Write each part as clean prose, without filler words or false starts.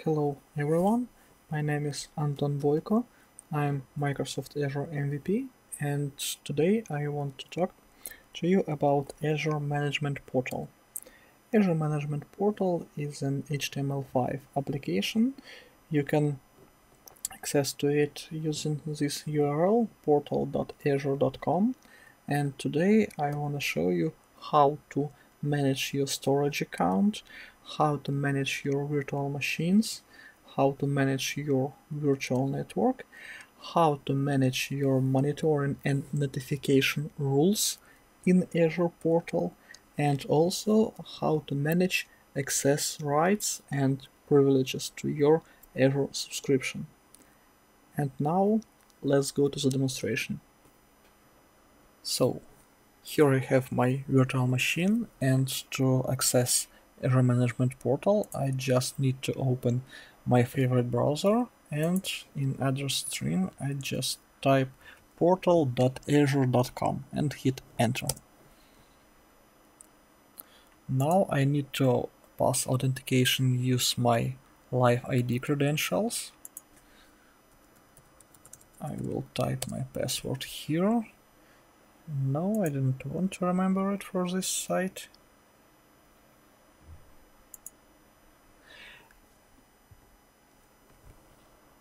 Hello everyone, my name is Anton Boyko. I'm Microsoft Azure MVP, and today I want to talk to you about Azure Management Portal. Azure Management Portal is an HTML5 application. You can access to it using this URL portal.azure.com, and today I want to show you how to manage your storage account, how to manage your virtual machines, how to manage your virtual network, how to manage your monitoring and notification rules in Azure Portal, and also how to manage access rights and privileges to your Azure subscription. And now let's go to the demonstration. So here I have my virtual machine, and to access Azure Management Portal I just need to open my favorite browser, and in address string I just type portal.azure.com and hit enter. Now I need to pass authentication, use my Live ID credentials. I will type my password here. No, I didn't want to remember it for this site.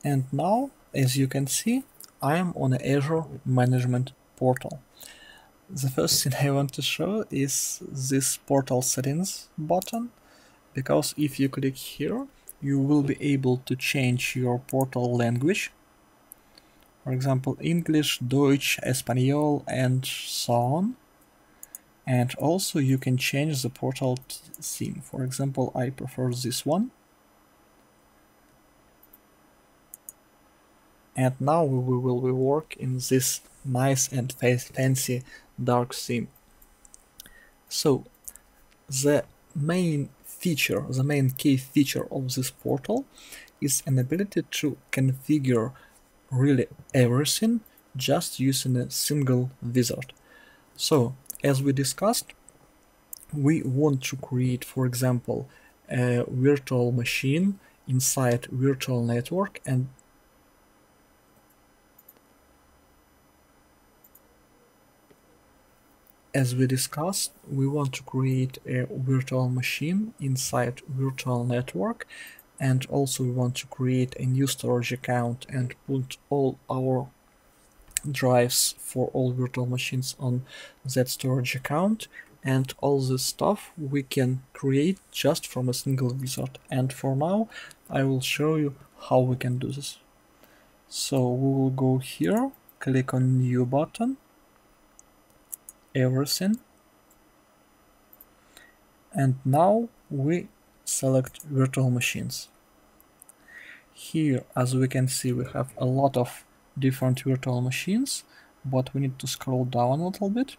And now, as you can see, I am on Azure Management Portal. The first thing I want to show is this portal settings button, because if you click here, you will be able to change your portal language. For example, English, Deutsch, Espanol, and so on. And also you can change the portal theme. For example, I prefer this one. And now we will work in this nice and fancy dark theme. So the main feature, the main key feature of this portal is an ability to configure really everything just using a single wizard. So as we discussed, we want to create, for example, a virtual machine inside virtual network, and as we discussed, we want to create a virtual machine inside virtual network, and also we want to create a new storage account and put all our drives for all virtual machines on that storage account. And all this stuff we can create just from a single wizard. And for now, I will show you how we can do this. So we will go here, click on New button, Everything, and now we select virtual machines. Here, as we can see, we have a lot of different virtual machines, but we need to scroll down a little bit.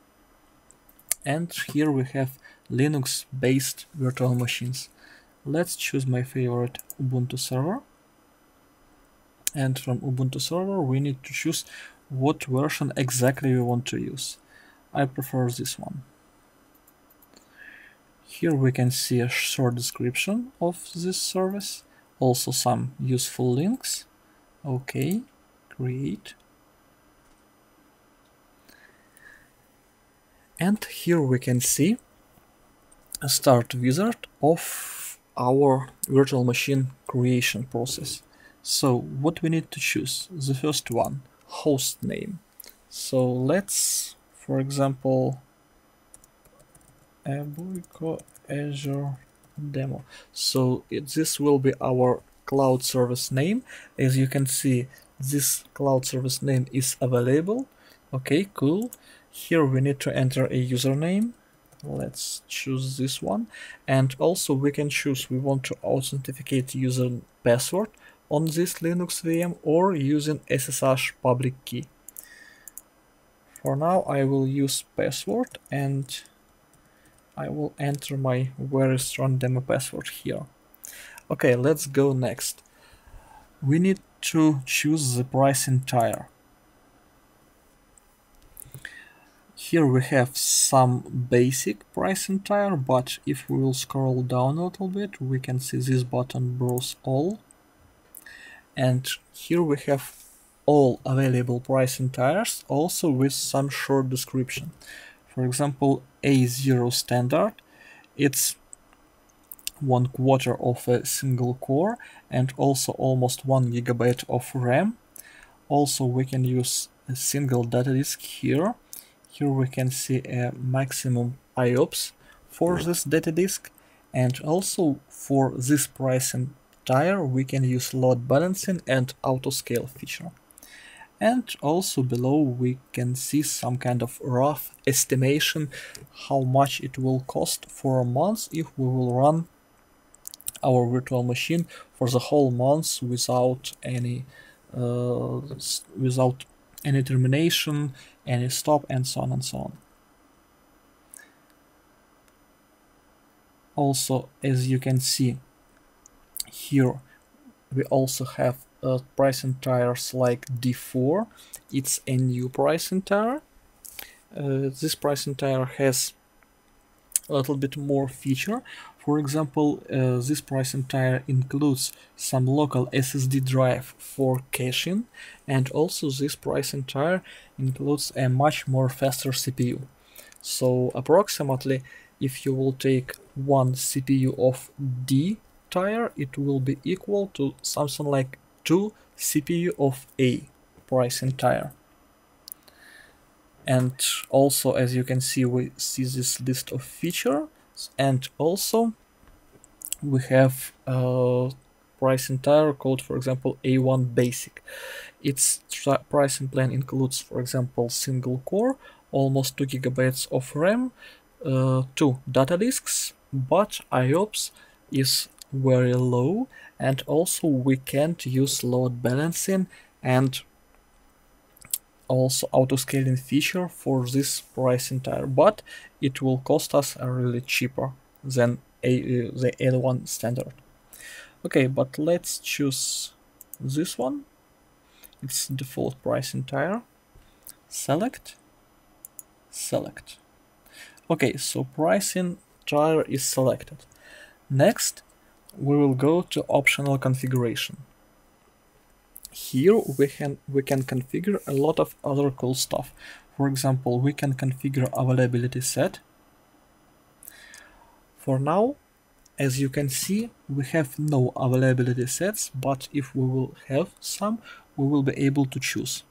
And here we have Linux-based virtual machines. Let's choose my favorite Ubuntu server. And from Ubuntu server we need to choose what version exactly we want to use. I prefer this one. Here we can see a short description of this service, also some useful links. Okay, create. And here we can see a start wizard of our virtual machine creation process. So what we need to choose? The first one, host name. So let's, for example, Boyko Azure demo. So this will be our cloud service name. As you can see, this cloud service name is available. Okay, cool. Here we need to enter a username. Let's choose this one. And also we can choose, we want to authenticate user password on this Linux VM or using SSH public key. For now I will use password, and I will enter my very strong demo password here. Okay, let's go next. We need to choose the pricing tier. Here we have some basic pricing tier, but if we will scroll down a little bit, we can see this button, browse all. And here we have all available pricing tiers, also with some short description. For example, A0 standard, it's 1/4 of a single core and also almost 1 GB of RAM. Also we can use a single data disk here. Here we can see a maximum IOPS for this data disk, and also for this pricing tier we can use load balancing and auto scale feature. And also below we can see some kind of rough estimation how much it will cost for a month if we will run our virtual machine for the whole month without any termination, any stop, and so on and so on. Also, as you can see here, we also have pricing tiers like D4. It's a new pricing tier. This pricing tier has a little bit more feature. For example, this pricing tier includes some local SSD drive for caching, and also this pricing tier includes a much more faster CPU. So approximately, if you will take one CPU of D tier, it will be equal to something like 2 CPU of A pricing tier. And also, as you can see, we see this list of features, and also we have pricing tier called, for example, A1 Basic. Its pricing plan includes, for example, single core, almost 2 GB of RAM, 2 data disks, but IOPS is very low, and also we can't use load balancing and also auto-scaling feature for this pricing tier, but it will cost us really cheaper than the A1 standard. Okay, but let's choose this one. It's default pricing tier. Select. Okay, so pricing tier is selected. Next, we will go to optional configuration. Here we can configure a lot of other cool stuff. For example, we can configure availability set. For now, as you can see, we have no availability sets, but if we will have some, we will be able to choose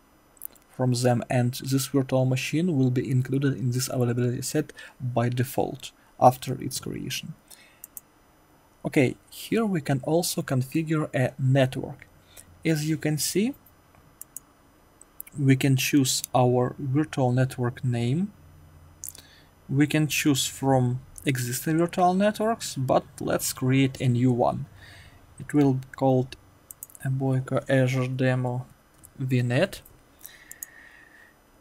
from them, and this virtual machine will be included in this availability set by default after its creation. Okay, here we can also configure a network. As you can see, we can choose our virtual network name. We can choose from existing virtual networks, but let's create a new one. It will be called Boyko Azure Demo VNet.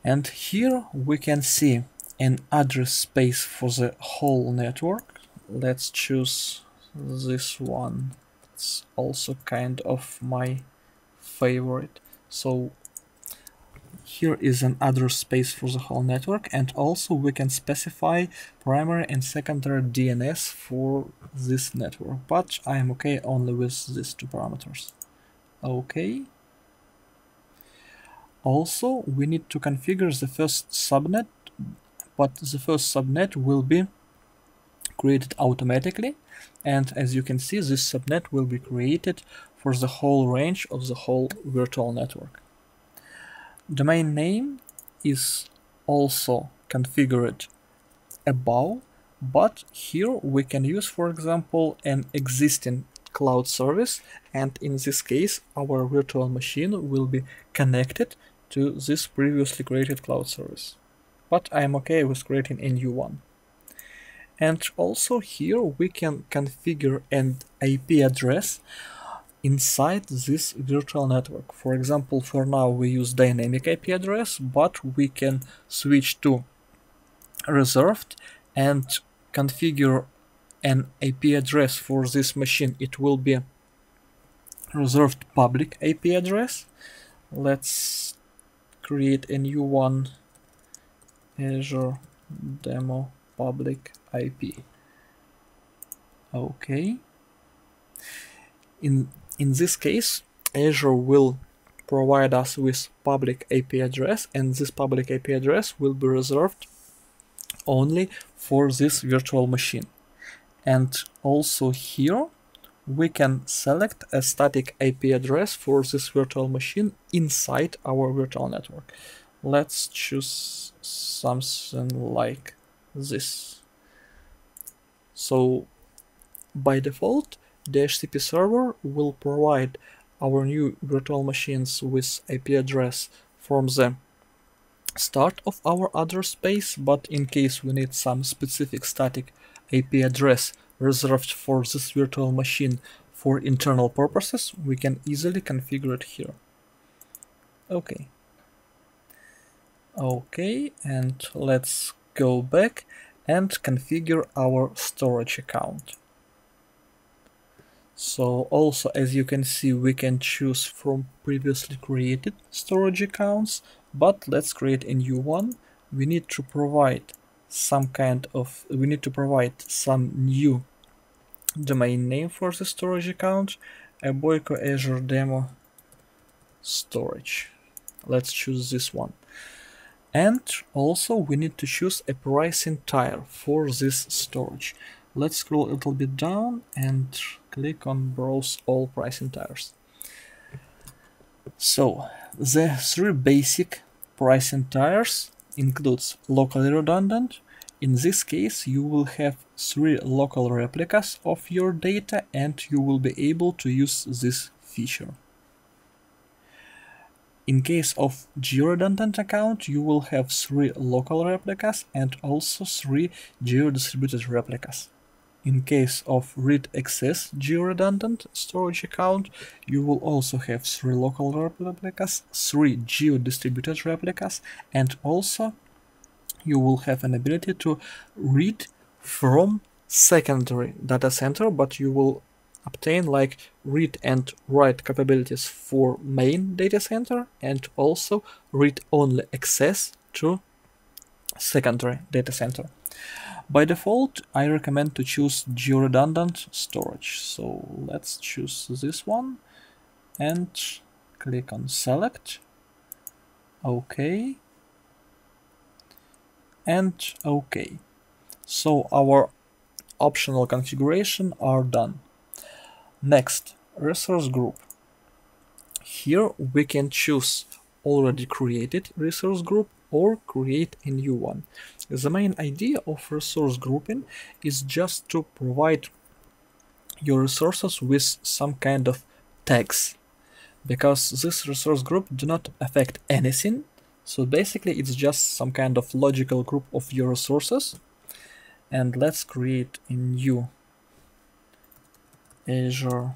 And here we can see an address space for the whole network. Let's choose this one. It's also kind of my favorite. So here is an address space for the whole network, and also we can specify primary and secondary DNS for this network, but I am okay only with these two parameters. Okay. Also, we need to configure the first subnet, but the first subnet will be created automatically, and as you can see, this subnet will be created for the whole range of the whole virtual network. Domain name is also configured above, but here we can use, for example, an existing cloud service, and in this case our virtual machine will be connected to this previously created cloud service. But I am okay with creating a new one. And also here we can configure an IP address inside this virtual network. For example, for now we use dynamic IP address, but we can switch to reserved and configure an IP address for this machine. It will be reserved public IP address. Let's create a new one, Azure Demo Public IP. Okay. In this case, Azure will provide us with public IP address, and this public IP address will be reserved only for this virtual machine. And also here we can select a static IP address for this virtual machine inside our virtual network. Let's choose something like this. So by default, the HTTP server will provide our new virtual machines with IP address from the start of our address space, but in case we need some specific static IP address reserved for this virtual machine for internal purposes, we can easily configure it here. Okay. Okay, and let's go back and configure our storage account. So also, as you can see, we can choose from previously created storage accounts, but let's create a new one. We need to provide some new domain name for the storage account, a Boyko Azure Demo Storage. Let's choose this one. And also we need to choose a pricing tier for this storage. Let's scroll a little bit down and click on Browse All Pricing Tiers. So the three basic pricing tiers includes locally redundant. In this case, you will have 3 local replicas of your data and you will be able to use this feature. In case of geo-redundant account, you will have 3 local replicas and also 3 geo-distributed replicas. In case of read access geo-redundant storage account, you will also have 3 local replicas, 3 geo-distributed replicas, and also you will have an ability to read from secondary data center, but you will obtain like read and write capabilities for main data center and also read-only access to secondary data center. By default, I recommend to choose geo-redundant storage. So let's choose this one and click on select. OK. And OK. So our optional configuration are done. Next, resource group. Here we can choose already created resource group or create a new one. The main idea of resource grouping is just to provide your resources with some kind of tags, because this resource group do not affect anything. So basically it's just some kind of logical group of your resources. And let's create a new Azure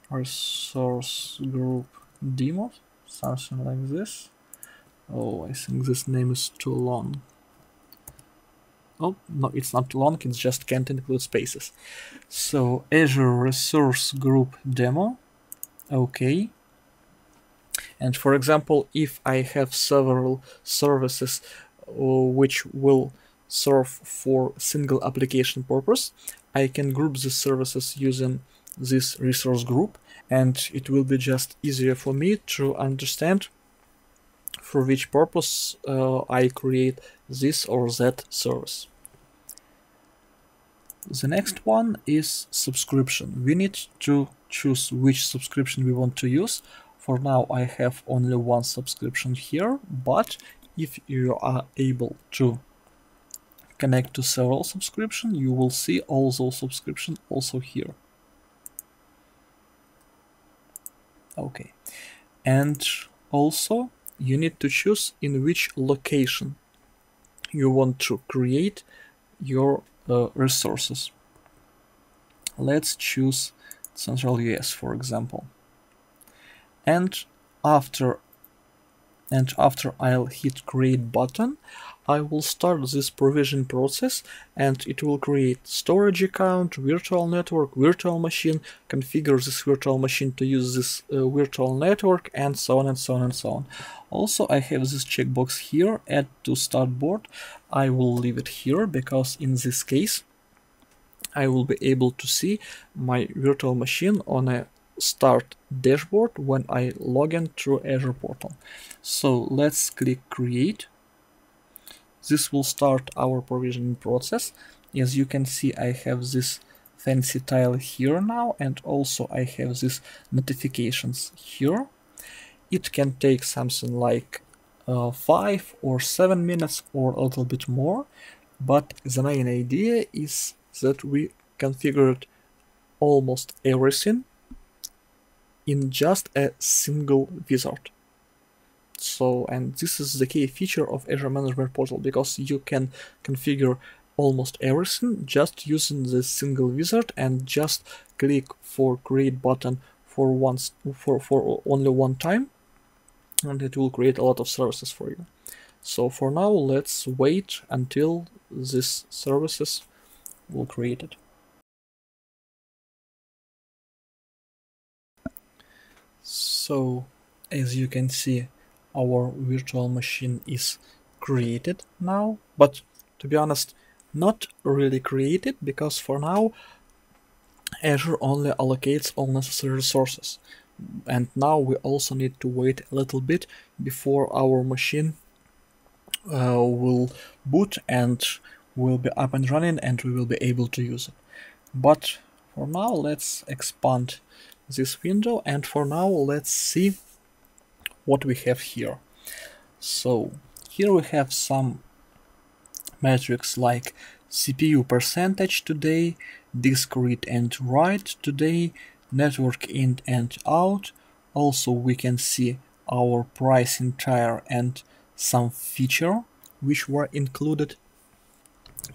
resource group demo, something like this. Oh, I think this name is too long. Oh, no, it's not too long, it just can't include spaces. So Azure resource group demo. Okay. And for example, if I have several services which will serve for single application purpose, I can group these services using this resource group, and it will be just easier for me to understand for which purpose I create this or that service. The next one is subscription. We need to choose which subscription we want to use. For now, I have only one subscription here, but if you are able to connect to several subscriptions, you will see all those subscriptions also here. Okay, and also you need to choose in which location you want to create your resources. Let's choose Central US, for example. And after I'll hit create button, I will start this provision process, and it will create storage account, virtual network, virtual machine, configure this virtual machine to use this virtual network, and so on and so on and so on. Also, I have this checkbox here, add to start board. I will leave it here because in this case I will be able to see my virtual machine on a start dashboard when I log in through Azure Portal. So let's click Create. This will start our provisioning process. As you can see, I have this fancy tile here now, and also I have these notifications here. It can take something like 5 or 7 minutes or a little bit more, but the main idea is that we configured almost everything in just a single wizard. So, and this is the key feature of Azure Management Portal, because you can configure almost everything just using this single wizard and just click for create button for only one time, and it will create a lot of services for you. So for now, let's wait until these services will create it. So as you can see, our virtual machine is created now, but to be honest, not really created, because for now Azure only allocates all necessary resources, and now we also need to wait a little bit before our machine will boot and will be up and running and we will be able to use it. But for now, let's expand this window, and for now let's see what we have here. So here we have some metrics like CPU percentage today, disk read and write today, network in and out. Also we can see our pricing tier and some feature which were included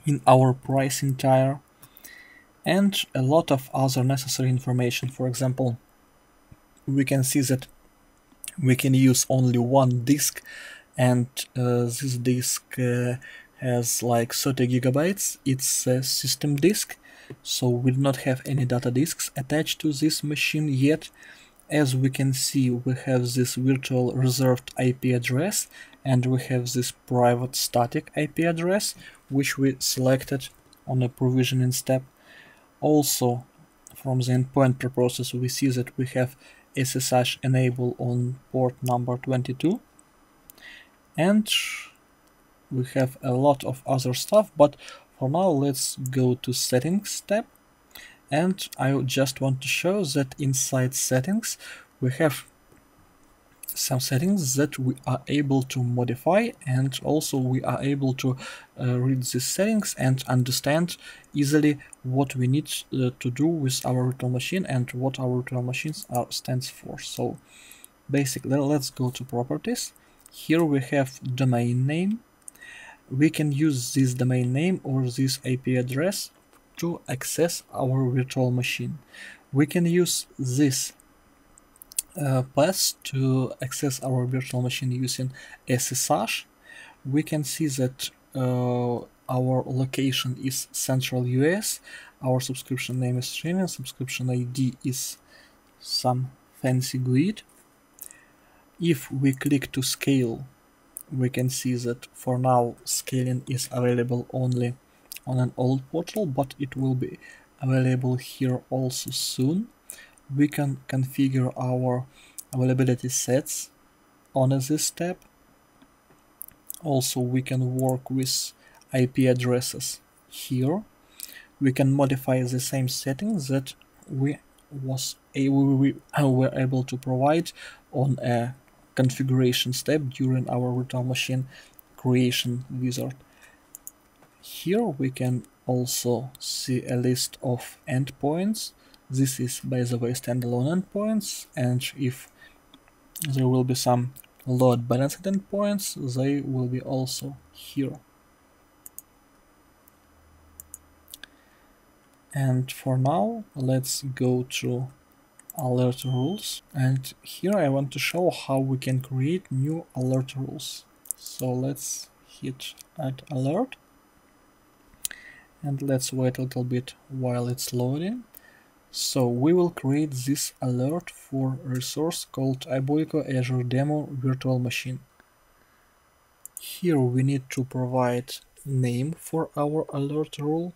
in our pricing tier, and a lot of other necessary information. For example, we can see that we can use only one disk, and this disk has like 30 gigabytes. It's a system disk, so we do not have any data disks attached to this machine yet. As we can see, we have this virtual reserved IP address, and we have this private static IP address, which we selected on a provisioning step. Also, from the endpoint purposes, we see that we have SSH enable on port number 22, and we have a lot of other stuff, but for now let's go to settings tab, and I just want to show that inside settings we have some settings that we are able to modify, and also we are able to read these settings and understand easily what we need to do with our virtual machine and what our virtual machines stands for. So basically, let's go to properties. Here we have domain name. We can use this domain name or this IP address to access our virtual machine. We can use this path to access our virtual machine using SSH. We can see that our location is Central US, our subscription name is streaming, subscription ID is some fancy GUID. If we click to scale, we can see that for now scaling is available only on an old portal, but it will be available here also soon. We can configure our availability sets on this tab. Also, we can work with IP addresses here. We can modify the same settings that we were able to provide on a configuration step during our virtual machine creation wizard. Here we can also see a list of endpoints. This is, by the way, standalone endpoints, and if there will be some load balanced endpoints, they will be also here. And for now, let's go to alert rules, and here I want to show how we can create new alert rules. So let's hit add alert, and let's wait a little bit while it's loading. So we will create this alert for a resource called Boyko Azure Demo Virtual Machine. Here we need to provide name for our alert rule,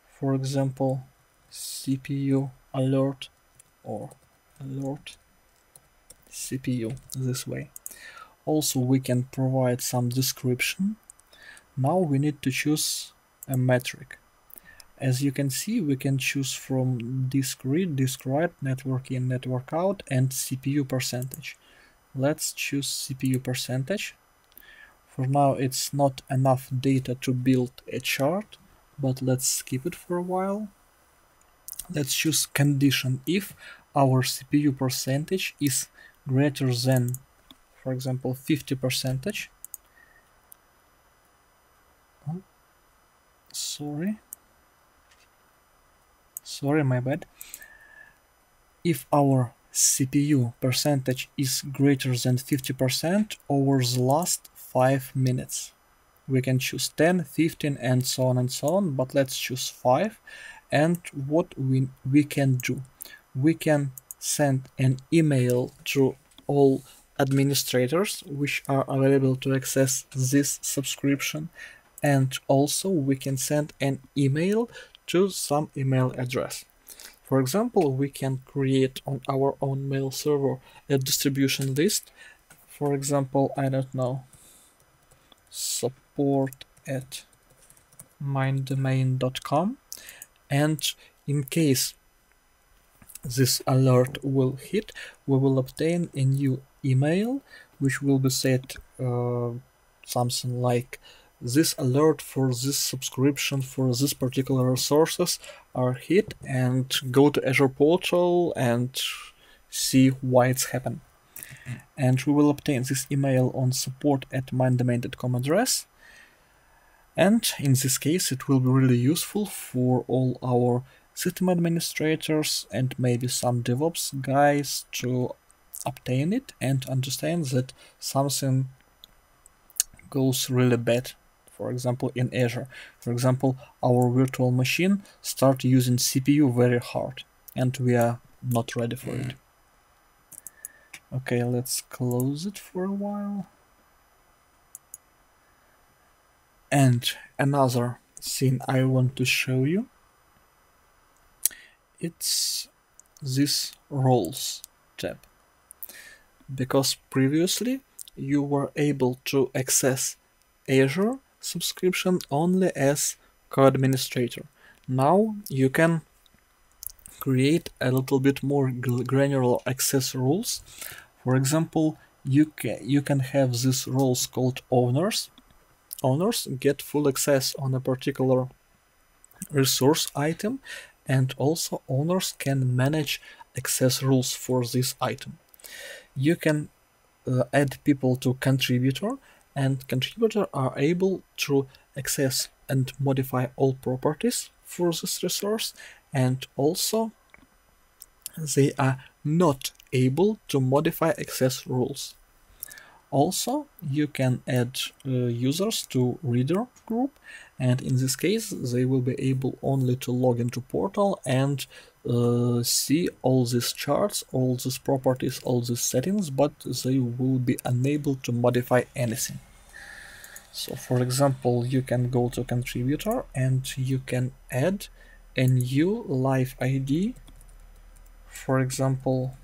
for example CPU alert or alert CPU this way. Also, we can provide some description. Now we need to choose a metric. As you can see, we can choose from disk read, disk write, network in, network out, and CPU percentage. Let's choose CPU percentage. For now, it's not enough data to build a chart, but let's skip it for a while. Let's choose condition if our CPU percentage is greater than, for example, 50 percentage. Oh, sorry, my bad. If our CPU percentage is greater than 50% over the last 5 minutes. We can choose 10, 15, and so on, but let's choose 5. And what we can do, we can send an email to all administrators which are available to access this subscription, and also we can send an email to some email address. For example, we can create on our own mail server a distribution list. For example, I don't know, support@minddomain.com, and in case this alert will hit, we will obtain a new email which will be set something like this alert for this subscription for this particular resources are hit, and go to Azure Portal and see why it's happened. And we will obtain this email on support@minddomain.com address. And in this case, it will be really useful for all our system administrators and maybe some DevOps guys to obtain it and understand that something goes really bad. For example, in Azure. For example, our virtual machine start using CPU very hard, and we are not ready for it. Okay, let's close it for a while. And another thing I want to show you, it's this roles tab. Because previously you were able to access Azure subscription only as co-administrator. Now you can create a little bit more granular access rules. For example, you can have these roles called owners. Owners get full access on a particular resource item, and also owners can manage access rules for this item. You can add people to contributor, and contributor are able to access and modify all properties for this resource, and also they are not able to modify access rules. Also, you can add users to reader group, and in this case they will be able only to log into portal and see all these charts, all these properties, all these settings, but they will be unable to modify anything. So for example, you can go to contributor and you can add a new live ID, for example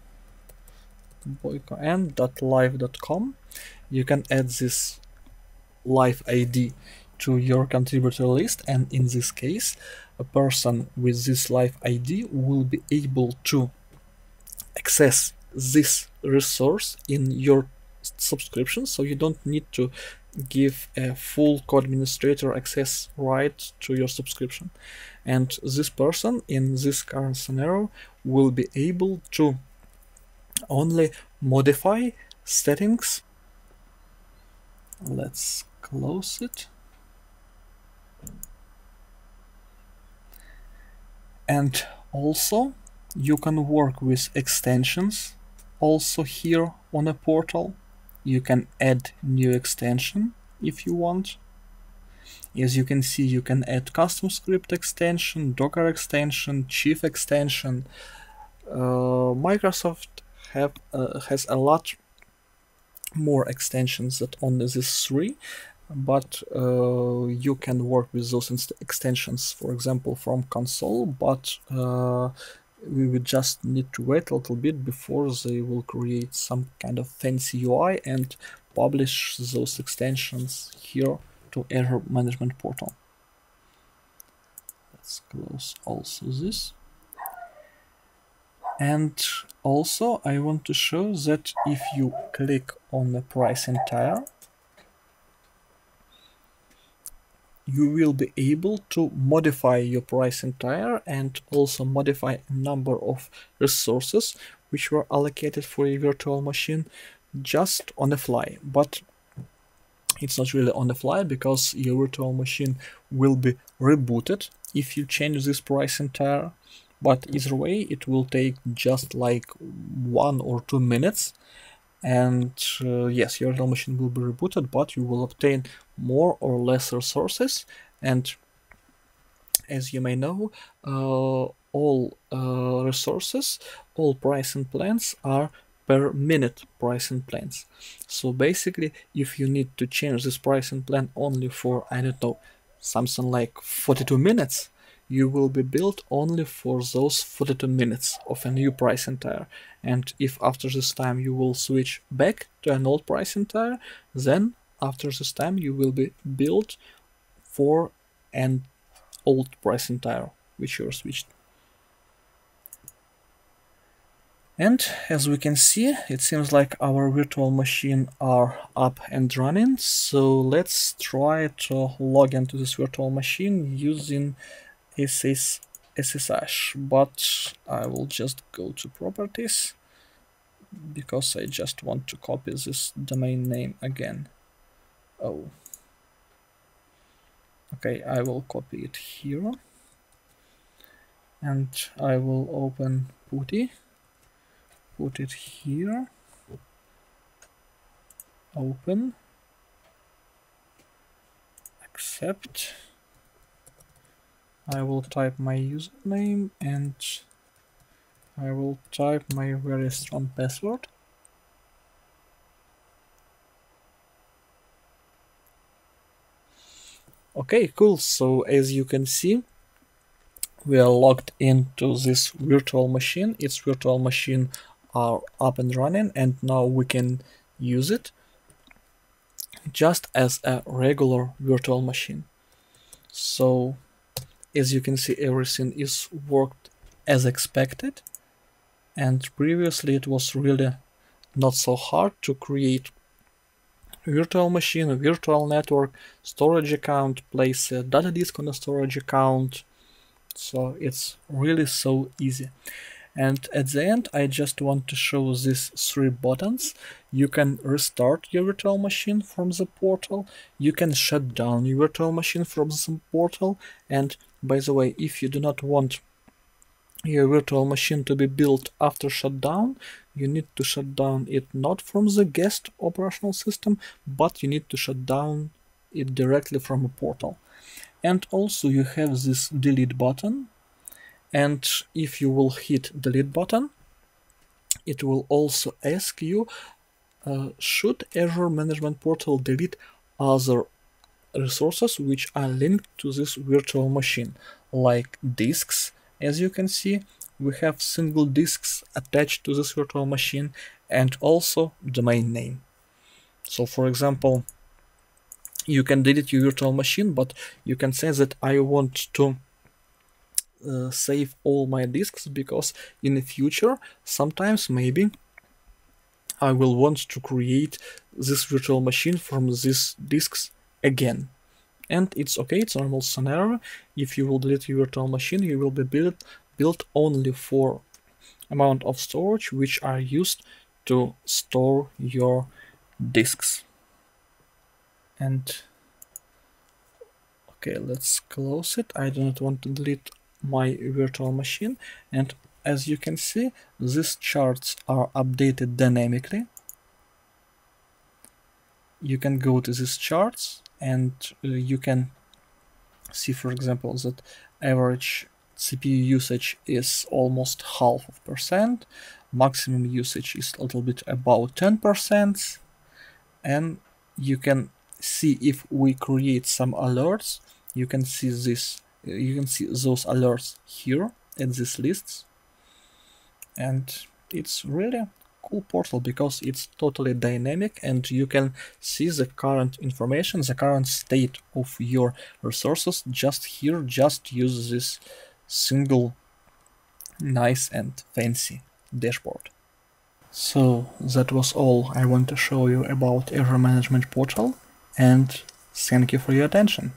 boyko.live.com. You can add this live ID to your contributor list, and in this case a person with this live ID will be able to access this resource in your subscription, so you don't need to give a full co-administrator access right to your subscription. And this person in this current scenario will be able to only modify settings. Let's close it. And also you can work with extensions also here on a portal. You can add new extension if you want. As you can see, you can add custom script extension, Docker extension, Chief extension. Microsoft has a lot more extensions than only these 3, but you can work with those extensions, for example, from console, but we would just need to wait a little bit before they will create some kind of fancy UI and publish those extensions here to Azure Management Portal. Let's close also this. And also I want to show that if you click on the pricing tier, you will be able to modify your pricing tier and also modify a number of resources which were allocated for a virtual machine just on the fly. But it's not really on the fly because your virtual machine will be rebooted if you change this pricing tier. But either way, it will take just like 1 or 2 minutes. And yes, your virtual machine will be rebooted, but you will obtain more or less resources. And as you may know, all resources, all pricing plans are per minute pricing plans. So basically, if you need to change this pricing plan only for, I don't know, something like 42 minutes, you will be billed only for those 42 minutes of a new pricing tier. And if after this time you will switch back to an old pricing tier, then after this time you will be billed for an old pricing tier which you're switched. And as we can see, it seems like our virtual machine are up and running. So let's try to log into this virtual machine using SSH, but I will just go to properties because I just want to copy this domain name again. Oh, okay, I will copy it here and I will open PuTTY, put it here, open, accept. I will type my username and I will type my very strong password. Okay, cool. So as you can see, we are logged into this virtual machine. Its virtual machine are up and running, and now we can use it just as a regular virtual machine. So as you can see, everything is worked as expected, and previously it was really not so hard to create virtual machine, a virtual network, storage account, place a data disk on a storage account. So it's really so easy. And at the end, I just want to show these 3 buttons. You can restart your virtual machine from the portal. You can shut down your virtual machine from the portal. And by the way, if you do not want your virtual machine to be built after shutdown, you need to shut down it not from the guest operational system, but you need to shut down it directly from a portal. And also you have this delete button. And if you will hit delete button, it will also ask you, should Azure Management Portal delete other resources which are linked to this virtual machine, like disks. As you can see, we have single disks attached to this virtual machine and also domain name. So for example, you can delete your virtual machine, but you can say that I want to save all my disks because in the future, sometimes maybe I will want to create this virtual machine from these disks again. And it's okay, it's a normal scenario. If you will delete your virtual machine, you will be built only for amount of storage which are used to store your disks. And okay, let's close it. I do not want to delete my virtual machine. And as you can see, these charts are updated dynamically. You can go to these charts and you can see, for example, that average CPU usage is almost 0.5%, maximum usage is a little bit about 10%, and you can see if we create some alerts, you can see this, you can see those alerts here in these lists. And it's really a cool portal because it's totally dynamic and you can see the current information, the current state of your resources just here. Just use this single nice and fancy dashboard. So that was all I want to show you about Azure Management Portal, and thank you for your attention.